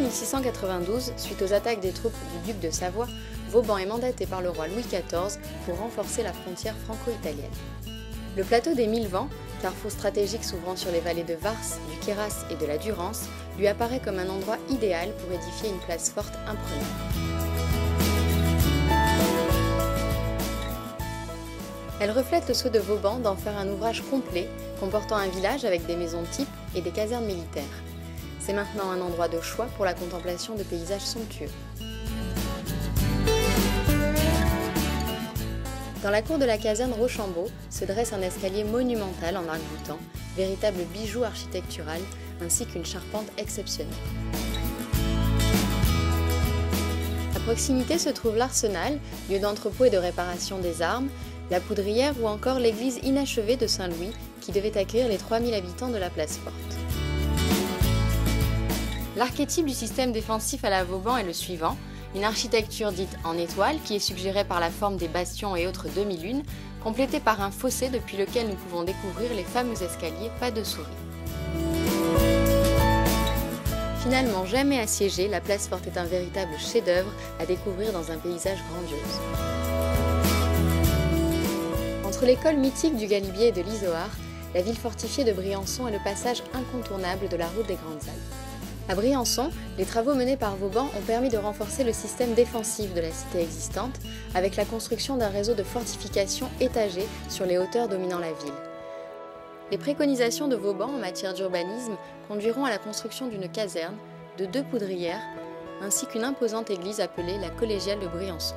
1692, suite aux attaques des troupes du duc de Savoie, Vauban est mandaté par le roi Louis XIV pour renforcer la frontière franco-italienne. Le plateau des Mille Vents, carrefour stratégique s'ouvrant sur les vallées de Vars, du Queyras et de la Durance, lui apparaît comme un endroit idéal pour édifier une place forte imprenable. Elle reflète le souhait de Vauban d'en faire un ouvrage complet, comportant un village avec des maisons types et des casernes militaires. C'est maintenant un endroit de choix pour la contemplation de paysages somptueux. Dans la cour de la caserne Rochambeau se dresse un escalier monumental en arc-boutant, véritable bijou architectural, ainsi qu'une charpente exceptionnelle. À proximité se trouve l'arsenal, lieu d'entrepôt et de réparation des armes, la poudrière ou encore l'église inachevée de Saint-Louis qui devait accueillir les 3000 habitants de la place forte. L'archétype du système défensif à la Vauban est le suivant, une architecture dite en étoile qui est suggérée par la forme des bastions et autres demi-lunes, complétée par un fossé depuis lequel nous pouvons découvrir les fameux escaliers pas de souris. Finalement jamais assiégée, la place forte est un véritable chef-d'œuvre à découvrir dans un paysage grandiose. Entre l'école mythique du Galibier et de l'Izoard, la ville fortifiée de Briançon est le passage incontournable de la route des Grandes Alpes. À Briançon, les travaux menés par Vauban ont permis de renforcer le système défensif de la cité existante avec la construction d'un réseau de fortifications étagées sur les hauteurs dominant la ville. Les préconisations de Vauban en matière d'urbanisme conduiront à la construction d'une caserne, de 2 poudrières, ainsi qu'une imposante église appelée la Collégiale de Briançon.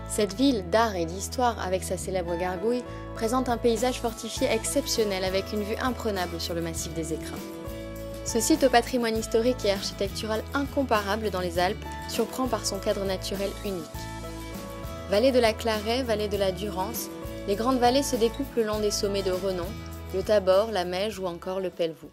Cette ville d'art et d'histoire, avec sa célèbre gargouille, présente un paysage fortifié exceptionnel avec une vue imprenable sur le massif des Écrins. Ce site au patrimoine historique et architectural incomparable dans les Alpes surprend par son cadre naturel unique. Vallée de la Claret, vallée de la Durance, les grandes vallées se découpent le long des sommets de Renon, le Tabor, la Meije ou encore le Pelvoux.